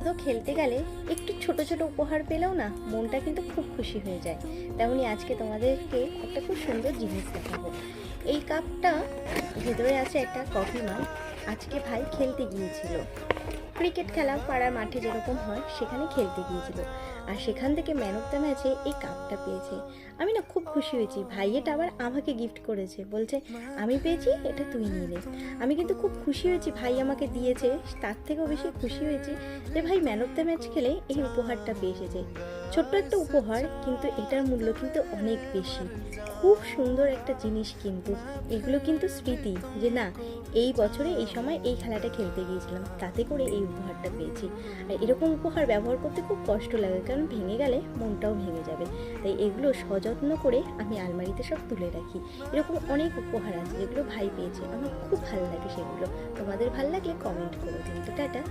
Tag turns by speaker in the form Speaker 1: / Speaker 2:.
Speaker 1: তো খেলতে গেলে একটু ছোট ছোট উপহার পেলেও না মনটা কিন্তু খুব খুশি হয়ে যায়। তেমনি আজকে তোমাদেরকে একটা খুব সুন্দর জিনিস দেখাবো। এই কাপটা ভেতরে আছে একটা কফি মাগ। আজকে ভাই খেলতে গিয়েছিল, ক্রিকেট খেলা পাড়ার মাঠে যেরকম হয় সেখানে খেলতে গিয়েছিল, আর সেখান থেকে ম্যান অফ দ্য ম্যাচে এই কাপটা পেয়েছে। আমি না খুব খুশি হয়েছি। ভাই এটা আবার আমাকে গিফট করেছে, বলছে আমি পেয়েছি, এটা তুই নিয়ে নে। আমি কিন্তু খুব খুশি হয়েছি ভাই আমাকে দিয়েছে। তার থেকেও বেশি খুশি হয়েছি যে ভাই ম্যান অফ দ্য ম্যাচ খেলে এই উপহারটা পেয়ে এসেছে। ছোট্ট একটা উপহার, কিন্তু এটার মূল্য কিন্তু অনেক বেশি। খুব সুন্দর একটা জিনিস, কিন্তু এগুলো কিন্তু স্মৃতি যে না এই বছরে এই সময় এই খেলাটা খেলতে গিয়েছিলাম, তাতে করে এই উপহারটা পেয়েছি। আর এরকম উপহার ব্যবহার করতে খুব কষ্ট লাগে, কারণ ভেঙে গেলে মনটাও ভেঙে যাবে। তাই এগুলো সযত্ন করে আমি আলমারিতে সব তুলে রাখি। এরকম অনেক উপহার আছে যেগুলো ভাই পেয়েছে, আমার খুব ভালো লাগে সেগুলো। তোমাদের ভালো লাগলে কমেন্ট করো। কিন্তু টাটা।